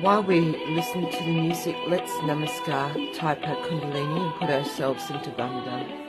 While we listen to the music, let's namaskar, type our kundalini and put ourselves into Bandhan.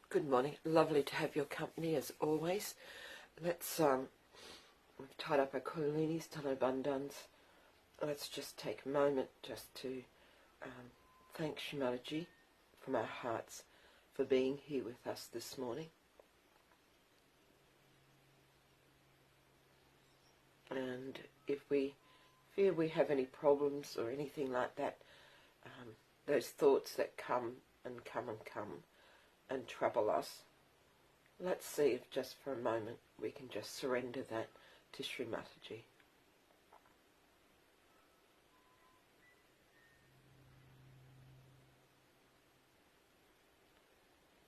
Good morning. Lovely to have your company as always. Let's we've tied up our kundalinís, done our bandhans. Let's just take a moment just to thank Shri Mataji from our hearts for being here with us this morning. And if we feel we have any problems or anything like that, those thoughts that come and come and come and trouble us, let's see if just for a moment we can just surrender that to Shri Mataji.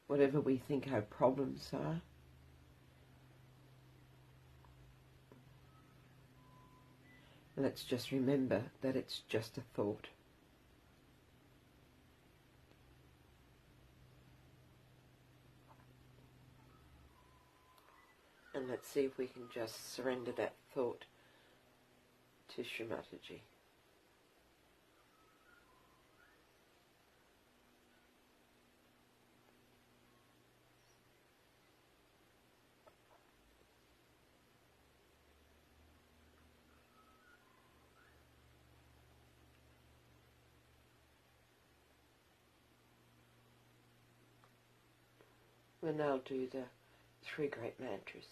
Whatever we think our problems are, let's just remember that it's just a thought. And let's see if we can just surrender that thought to Shri Mataji. We'll now do the 3 great mantras.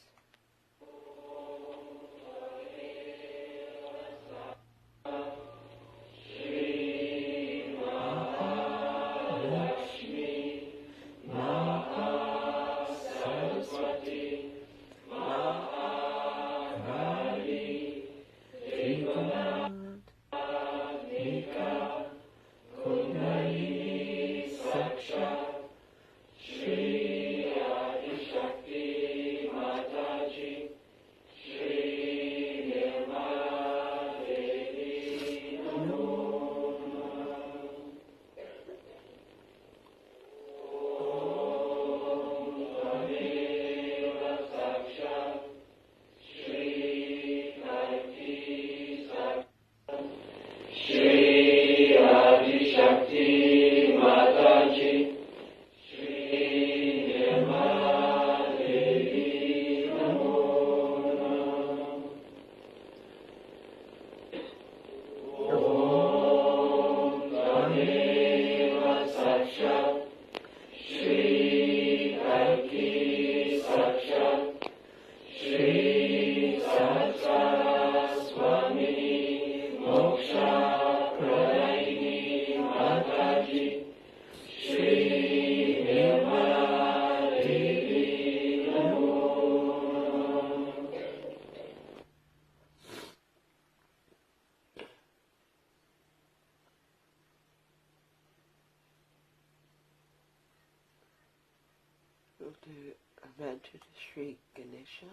We'll do a mantra to Shri Ganesha.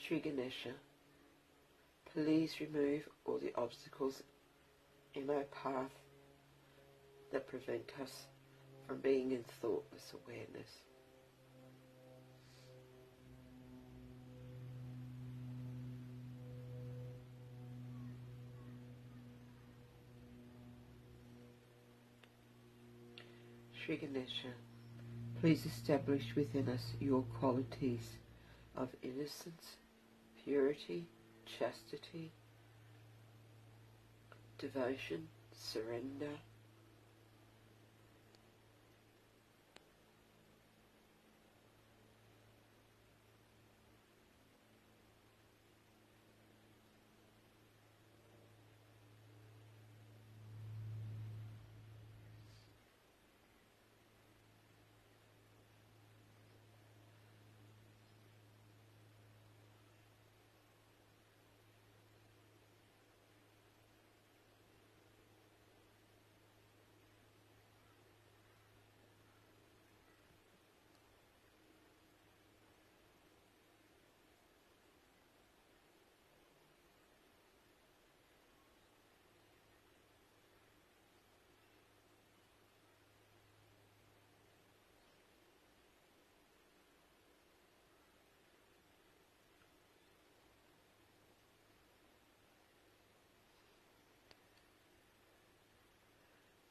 Shri Ganesha, please remove all the obstacles in our path that prevent us from being in thoughtless awareness. Shri Ganesha, please establish within us your qualities of innocence, purity, chastity, devotion, surrender,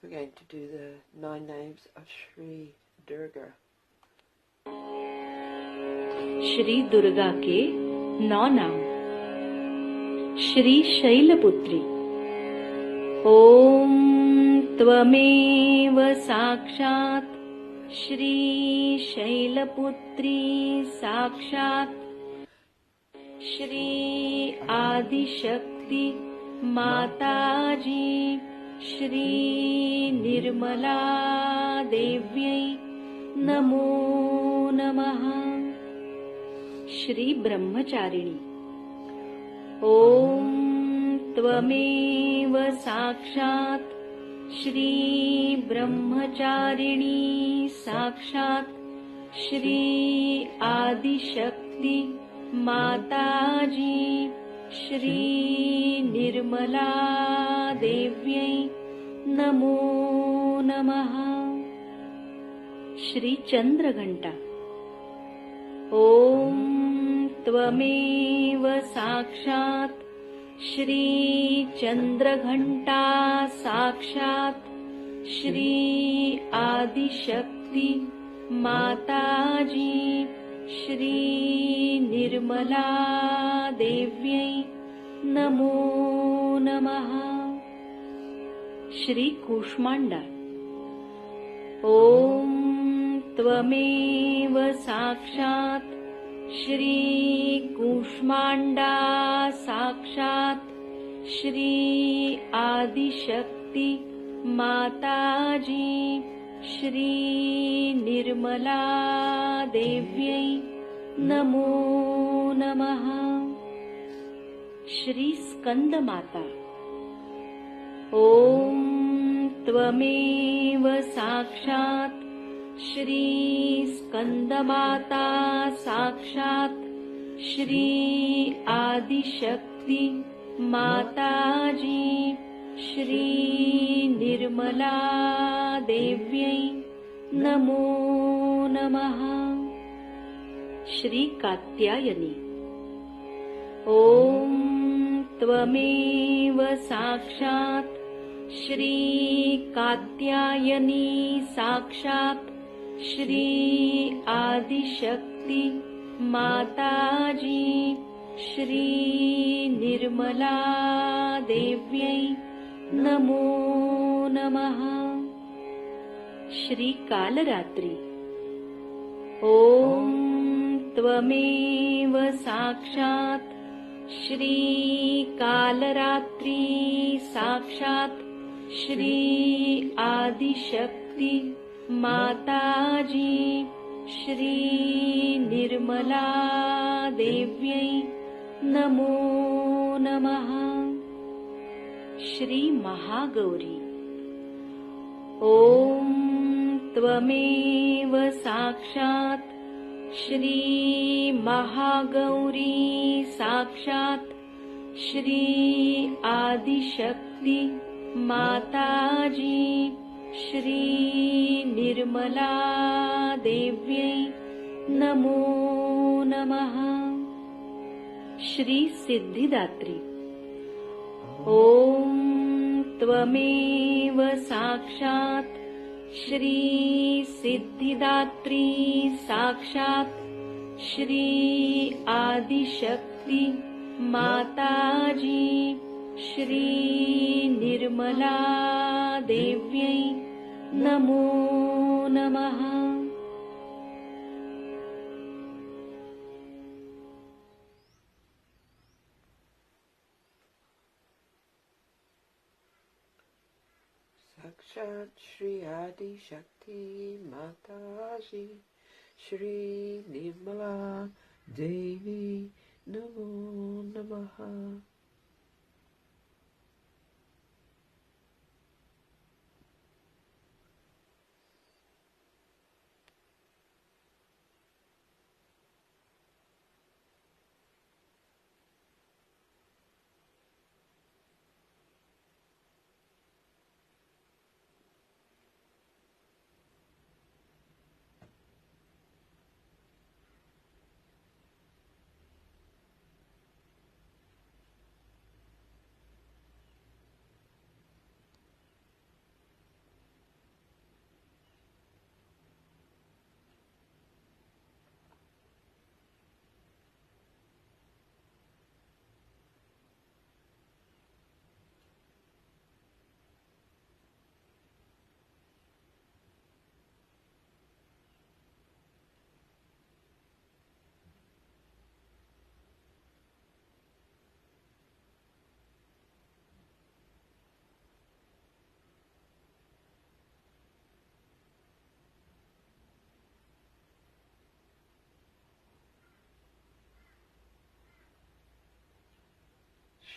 we're going to do the 9 names of Shri Durga. Shri Durga के 9 नाम। श्री शैलपुत्री। ओम त्वमेव साक्षात् श्री शैलपुत्री साक्षात् श्री आदिशक्ति माताजी श्री निर्मला देव्यै नमो नमः। श्री ब्रह्मचारिणी। ओम त्वमेव साक्षात् श्री ब्रह्मचारिणी साक्षात् श्री आदिशक्ति माताजी श्री निर्मला देव्यै नमो नमः। श्री चंद्रघंटा। ओम त्वमेव साक्षात् श्री चंद्रघंटा साक्षात् श्री आदिशक्ति माताजी श्री निर्मला देव्यै नमो नमः। श्री कूष्मांडा। ओम त्वमेव साक्षात् श्री कूष्मांडा साक्षात् श्री आदिशक्ति माताजी श्री निर्मला देव्यै नमो नमः। श्री स्कंद माता। ओम त्वमेव साक्षात् श्री स्कंदमाता साक्षात् श्री आदिशक्ति माताजी श्री निर्मला देव्यै नमो नमः। श्री कात्यायनी। ओम त्वमेव साक्षात् श्री कात्यायनी साक्षात् श्री आदिशक्ति माताजी श्री निर्मला देव्यै नमो नमः। श्री कालरात्रि। ओम त्वमेव साक्षात् श्री कालरात्रि साक्षात् श्री आदिशक्ति माताजी श्री निर्मला देव्यै नमो नमः। श्री महागौरी। ओम त्वमेव साक्षात् श्री महागौरी साक्षात् श्री आदिशक्ति माताजी श्री निर्मला देव्यै नमो नमः। श्री सिद्धिदात्री। ओम त्वमेव साक्षात् श्री सिद्धिदात्री साक्षात् श्री आदिशक्ति माताजी श्री निर्मला देव्यै नमो नमः। Sakshat Shri Adi Shakti Mataji Shri Nirmala Devi Namo Namaha.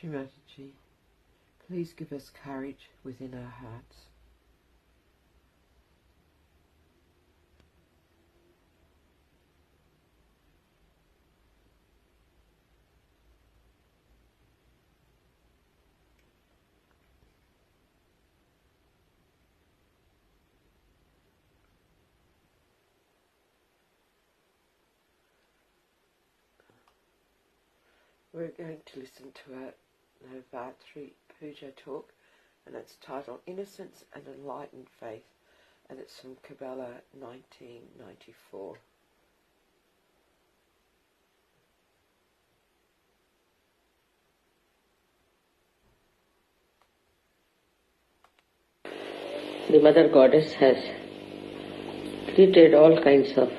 Shri Mataji, please give us courage within our hearts. We're going to listen to a Novatri Puja talk, and it's titled Innocence and Enlightened Faith, and it's from Kabbalah 1994. The Mother Goddess has created all kinds of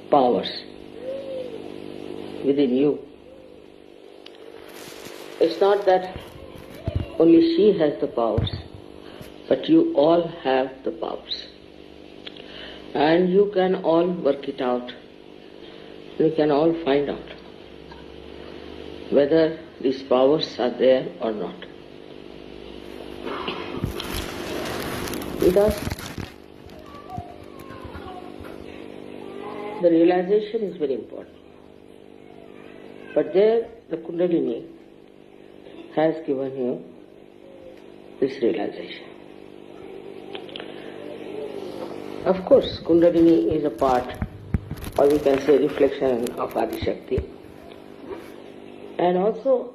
powers within you. It's not that only she has the powers, but you all have the powers. And you can all work it out. You can all find out whether these powers are there or not. Because the realization is very important. But there the Kundalini has given you this realization. Of course, Kundalini is a part, or we can say reflection of Adi Shakti. And also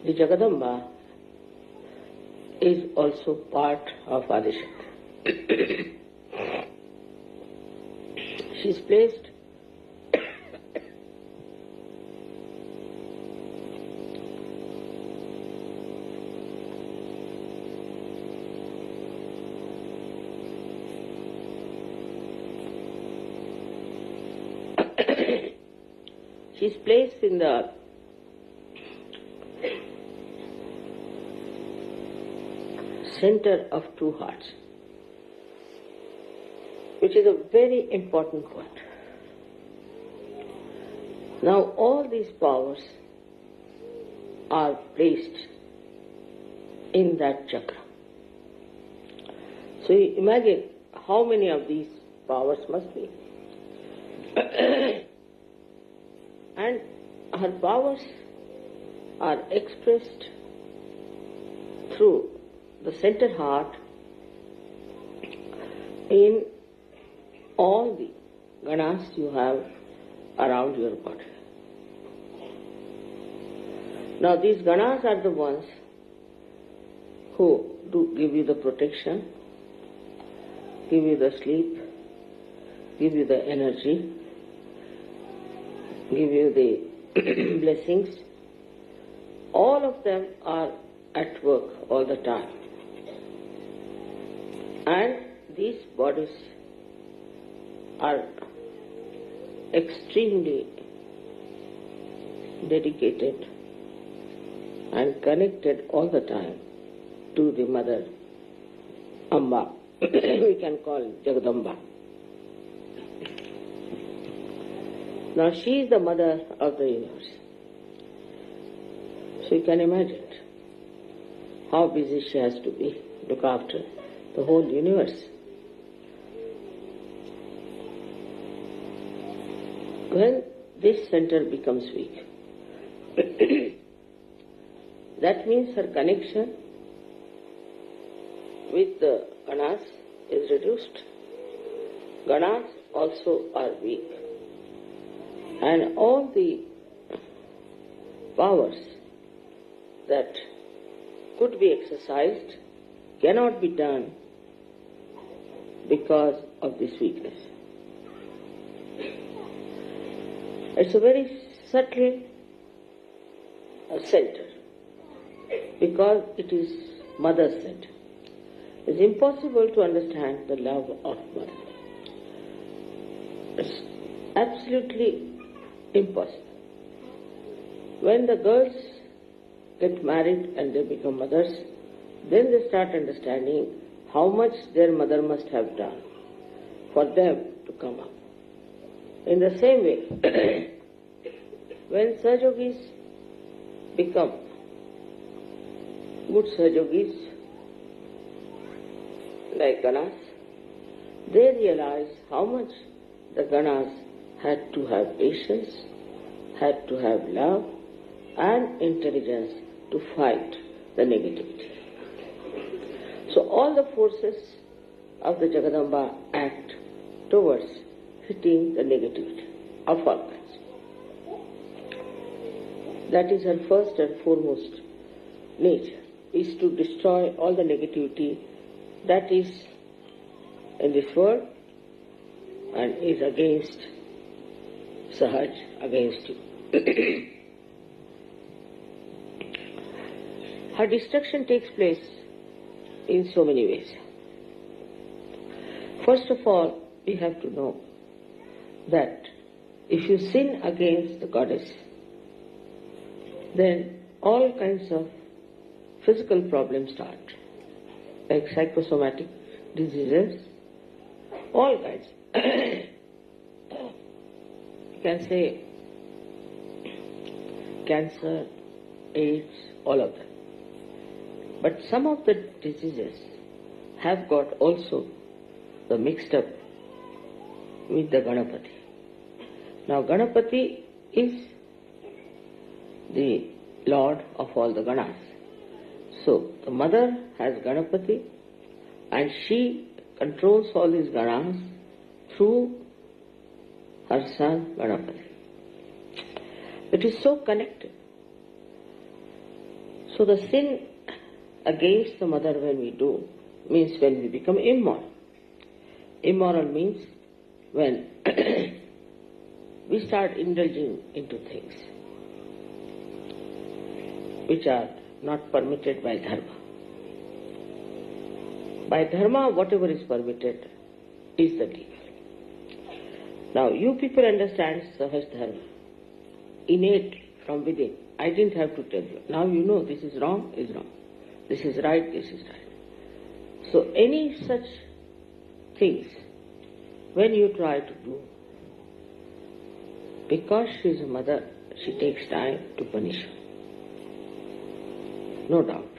the Jagadamba is also part of Adi Shakti. She is placed in the center of two hearts, which is a very important point. Now all these powers are placed in that chakra. So you imagine how many of these powers must be. And her powers are expressed through the center heart in all the ganas you have around your body. Now these ganas are the ones who do give you the protection, give you the sleep, give you the energy, give you the blessings. All of them are at work all the time. And these bodies are extremely dedicated and connected all the time to the Mother Amba. We can call Jagadamba. Now she is the mother of the universe. So you can imagine how busy she has to be, look after the whole universe. When this center becomes weak, that means her connection with the ganas is reduced. Ganas also are weak. And all the powers that could be exercised cannot be done because of this weakness. It's a very subtle center because it is Mother's center. It's impossible to understand the love of Mother. It's absolutely impossible. When the girls get married and they become mothers, then they start understanding how much their mother must have done for them to come up. In the same way, when Sahajogis become good Sahajogis, like Ganas, they realize how much the Ganas had to have patience, had to have love and intelligence to fight the negativity. So all the forces of the Jagadamba act towards hitting the negativity of all kinds. That is her first and foremost nature, is to destroy all the negativity that is in this world and is against Sahaj, against you. Her destruction takes place in so many ways. First of all, we have to know that if you sin against the goddess, then all kinds of physical problems start, like psychosomatic diseases, all kinds. You can say cancer, AIDS, all of them. But some of the diseases have got also the mixed up with the Ganapati. Now Ganapati is the Lord of all the Ganas. So the mother has Ganapati and she controls all these Ganas through her son Ganapati. It is so connected. So the sin against the mother when we do means when we become immoral. Immoral means when we start indulging into things which are not permitted by dharma. By dharma, whatever is permitted is the legal. Now you people understand Sahaj Dharma innately from within. I didn't have to tell you. Now you know this is wrong, is wrong. This is right, this is right. So any such things, when you try to do, because she is a mother, she takes time to punish you. No doubt.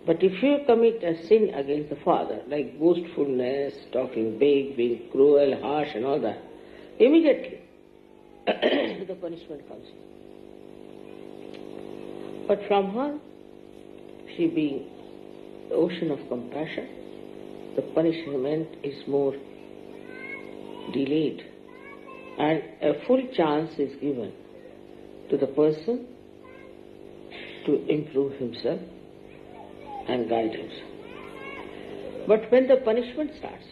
But if you commit a sin against the father, like boastfulness, talking big, being cruel, harsh and all that, immediately the punishment comes in. But from her, she being the ocean of compassion, the punishment is more delayed and a full chance is given to the person to improve himself and guide himself. But when the punishment starts,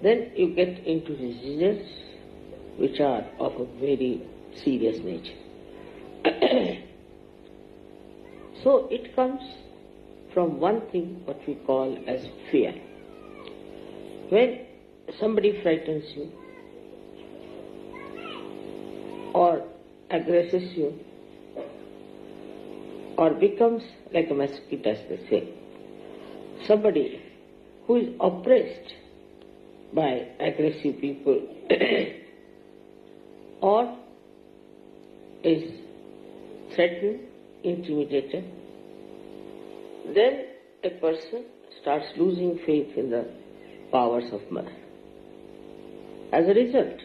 then you get into diseases which are of a very serious nature. So it comes from one thing what we call as fear. When somebody frightens you or aggresses you or becomes like a mosquito, as they say, somebody who is oppressed by aggressive people or is threatened, intimidated, then a person starts losing faith in the powers of mother. As a result,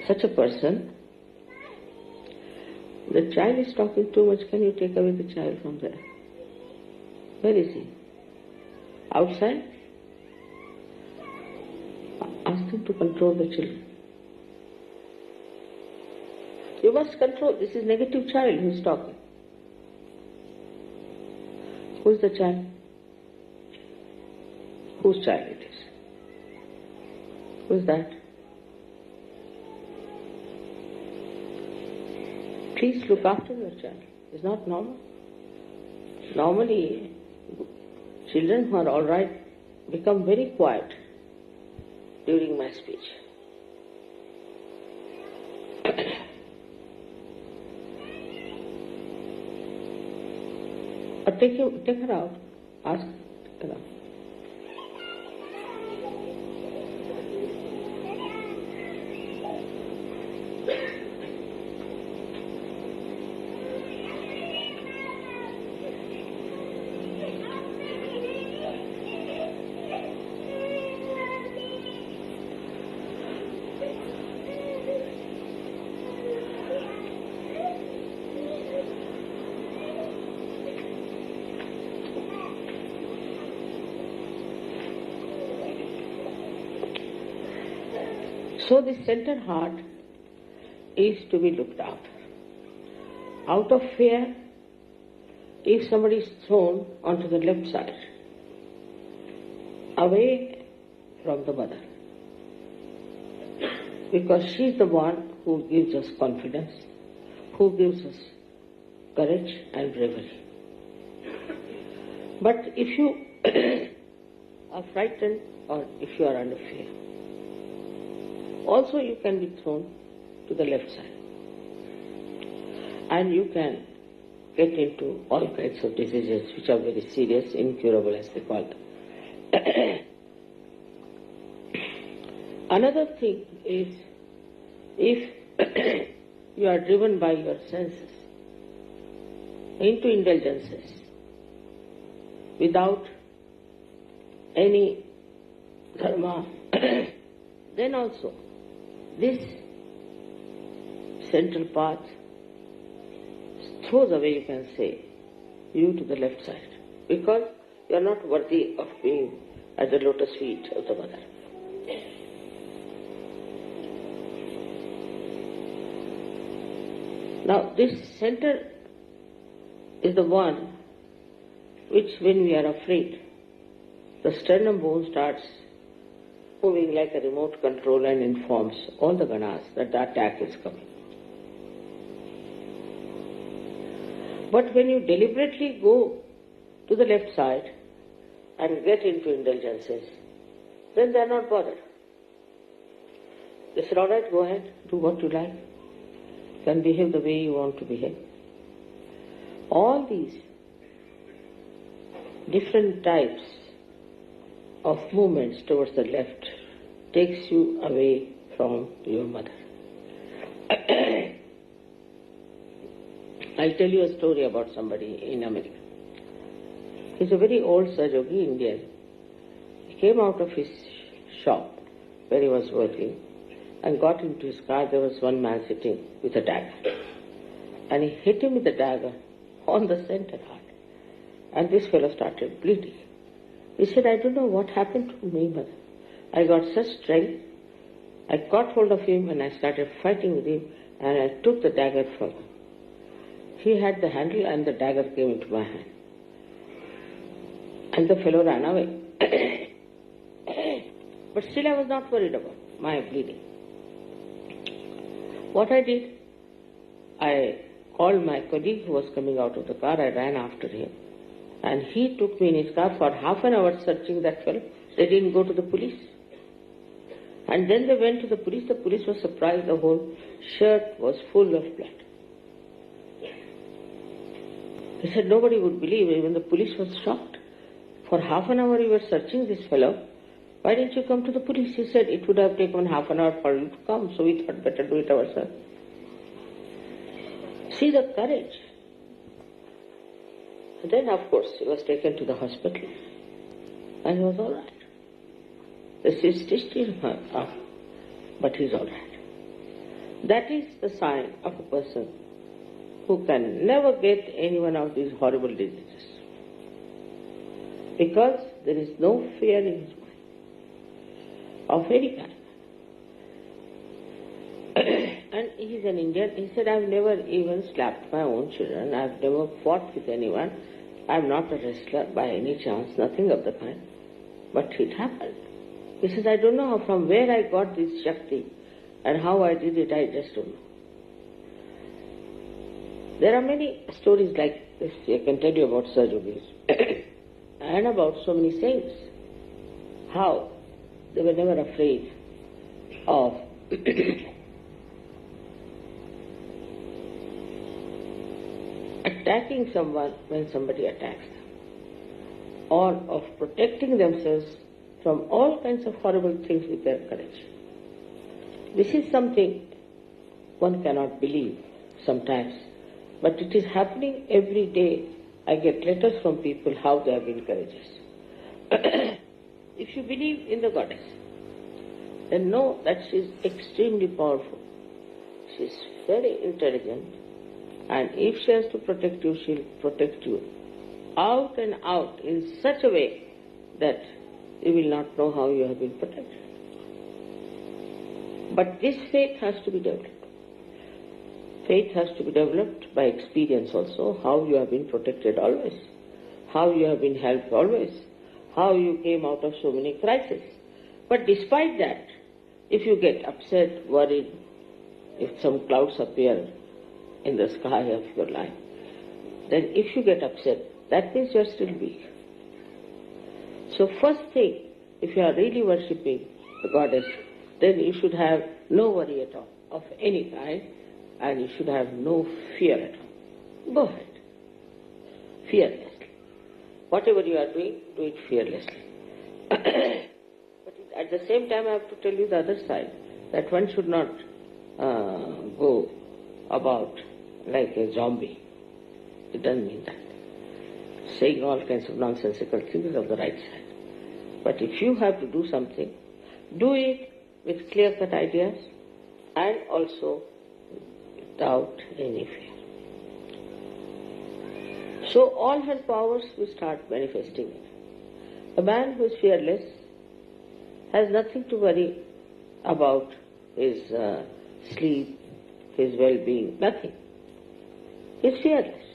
such a person, the child is talking too much, can you take away the child from there? Where is he? Outside? Ask him to control the children. You must control. This is negative child who is talking. Who is the child? Whose child it is? Who is that? Please look after your child. It's not normal. Normally, children who are all right become very quiet during my speech. Or take her out. Ask her, take her out. So this center heart is to be looked after. Out of fear, if somebody is thrown onto the left side, away from the mother, because she is the one who gives us confidence, who gives us courage and bravery. But if you are frightened or if you are under fear, also you can be thrown to the left side. And you can get into all kinds of diseases which are very serious, incurable as they call them. Another thing is, if you are driven by your senses into indulgences without any dharma, then also this central path throws away, you can say, you to the left side, because you are not worthy of being at the lotus feet of the mother. Now this center is the one which, when we are afraid, the sternum bone starts moving like a remote control and informs all the ganas that the attack is coming. But when you deliberately go to the left side and get into indulgences, then they are not bothered. They say, all right, go ahead, do what you like. You can behave the way you want to behave. All these different types of movements towards the left takes you away from your mother. I'll tell you a story about somebody in America. He's a very old Sahaja Indian. He came out of his shop where he was working and got into his car. There was one man sitting with a dagger. And he hit him with the dagger on the center heart. And this fellow started bleeding. He said, I don't know what happened to me, mother. I got such strength. I caught hold of him and I started fighting with him and I took the dagger from him. He had the handle and the dagger came into my hand. And the fellow ran away. But still I was not worried about my bleeding. What I did, I called my colleague who was coming out of the car. I ran after him. And he took me in his car for half an hour searching that fellow. They didn't go to the police. And then they went to the police. The police was surprised. The whole shirt was full of blood. He said nobody would believe. Even the police was shocked. For half an hour you were searching this fellow. Why didn't you come to the police? He said it would have taken half an hour for you to come. So we thought better do it ourselves. See the courage. And then of course he was taken to the hospital. And he was all right. The cyst is still up, but he's all right. That is the sign of a person who can never get any one of these horrible diseases. Because there is no fear in his mind of any kind. And he is an Indian. He said, I've never even slapped my own children. I've never fought with anyone. I'm not a wrestler by any chance, nothing of the kind. But it happened. He says, I don't know from where I got this Shakti and how I did it, I just don't know. There are many stories like this. I can tell you about Sir Yogis and about so many saints. How they were never afraid of attacking someone when somebody attacks them, or of protecting themselves from all kinds of horrible things with their courage. This is something one cannot believe sometimes, but it is happening every day. I get letters from people how they have been courageous. If you believe in the goddess, then know that she is extremely powerful. She is very intelligent, and if she has to protect you, she will protect you out and out in such a way that you will not know how you have been protected. But this faith has to be developed. Faith has to be developed by experience also, how you have been protected always, how you have been helped always, how you came out of so many crises. But despite that, if you get upset, worried, if some clouds appear in the sky of your life, then if you get upset, that means you are still weak. So first thing, if you are really worshipping the goddess, then you should have no worry at all of any kind, and you should have no fear at all. Go ahead, fearlessly. Whatever you are doing, do it fearlessly. But at the same time, I have to tell you the other side, that one should not go about like a zombie. It doesn't mean that. Saying all kinds of nonsensical things of the right side. But if you have to do something, do it with clear-cut ideas and also without any fear. So all her powers will start manifesting. A man who is fearless has nothing to worry about his sleep, his well-being, nothing. He is fearless.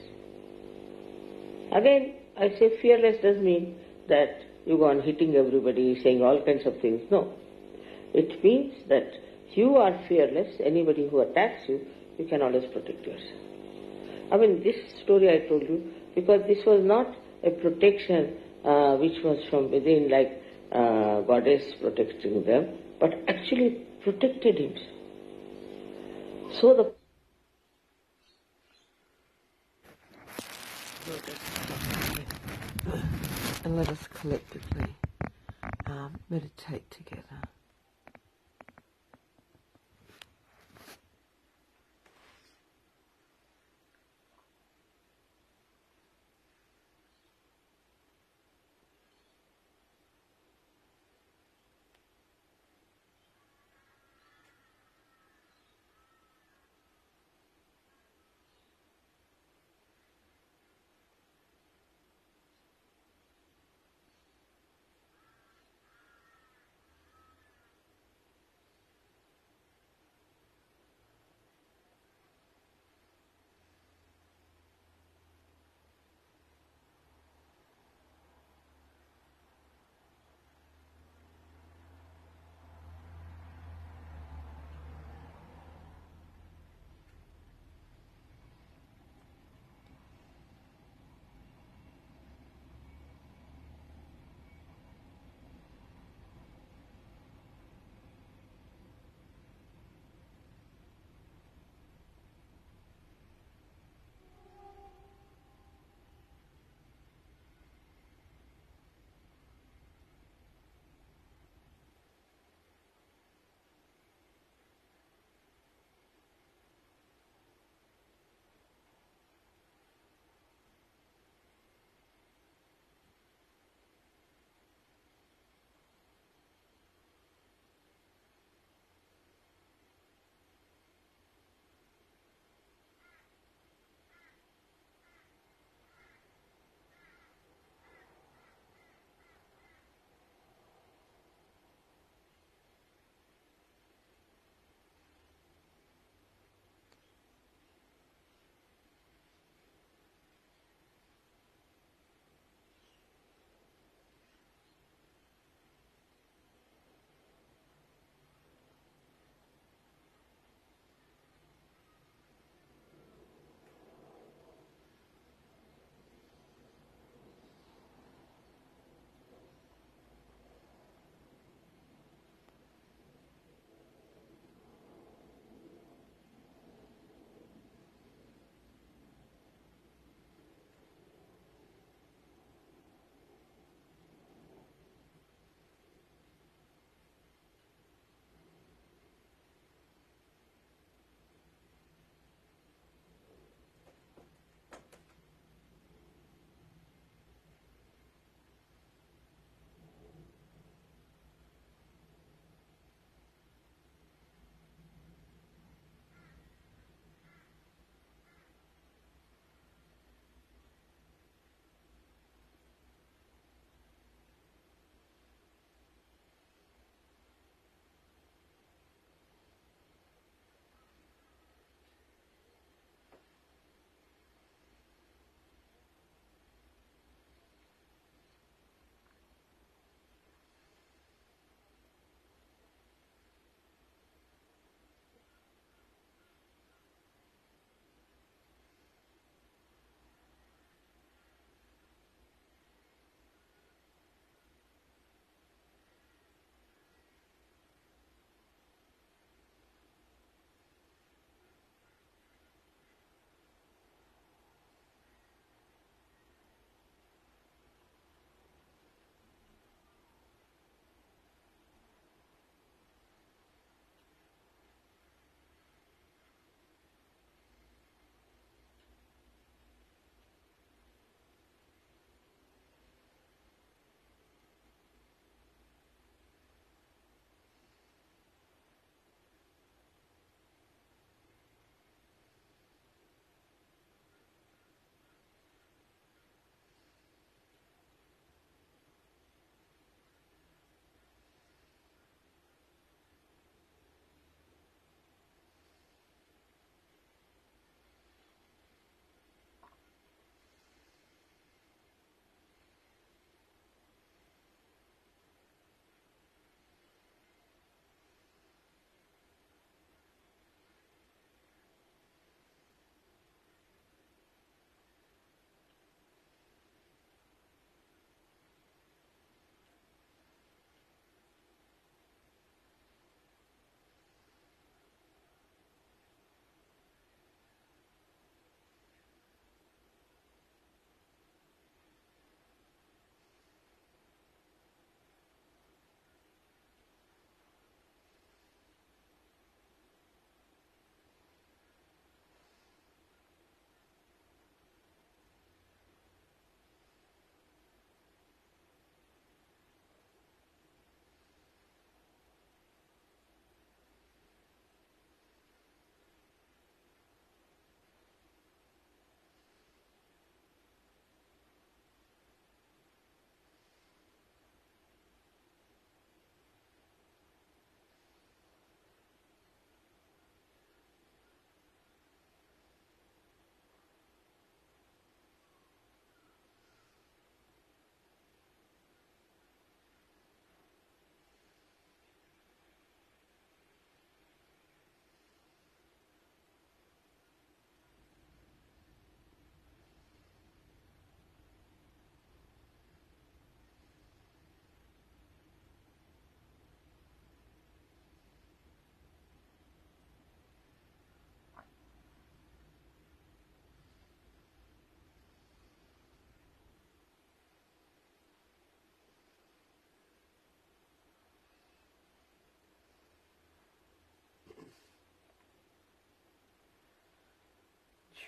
Again, I say fearless doesn't mean that you go on hitting everybody, saying all kinds of things. No. It means that you are fearless. Anybody who attacks you, you can always protect yourself. I mean, this story I told you, because this was not a protection which was from within, like goddess protecting them, but actually protected himself. So and let us collectively meditate together.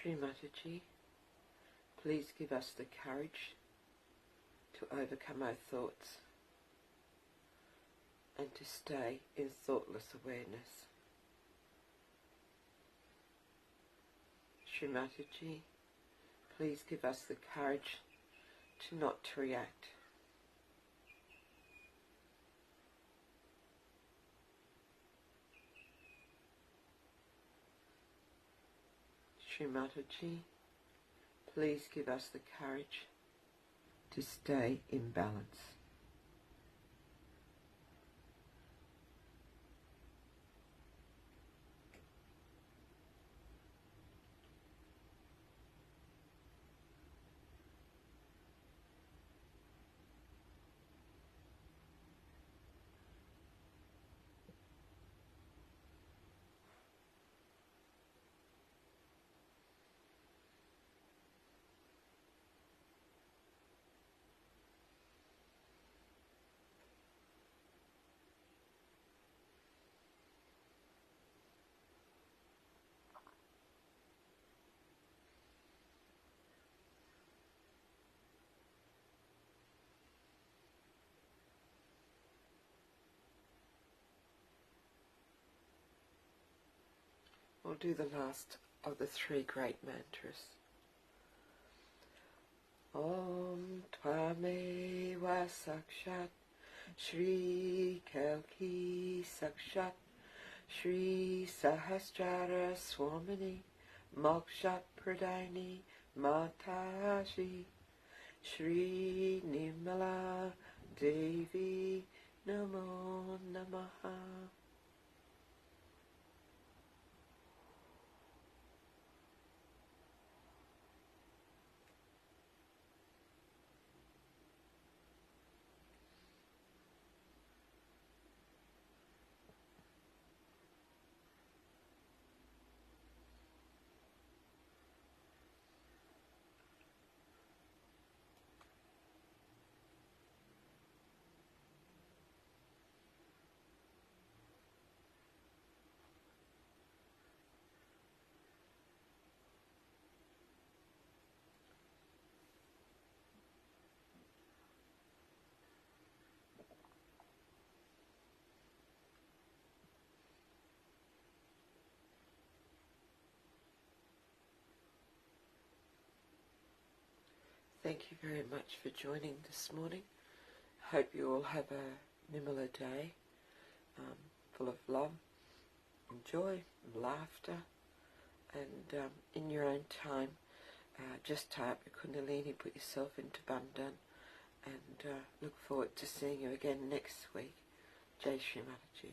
Shri Mataji, please give us the courage to overcome our thoughts and to stay in thoughtless awareness. Shri Mataji, please give us the courage to not to react. Shri Mataji, please give us the courage to stay in balance. We'll do the last of the three great mantras. Om Tvameva Sakshat Shri Kalki Sakshat Shri Sahasrara Swamini Mokshat Pradini Mataji Shri Nimala Devi Namo Namaha. Thank you very much for joining this morning. Hope you all have a Nimala day full of love and joy and laughter, and in your own time just tie up your Kundalini, put yourself into Bandhan, and look forward to seeing you again next week. Jai Shri Mataji.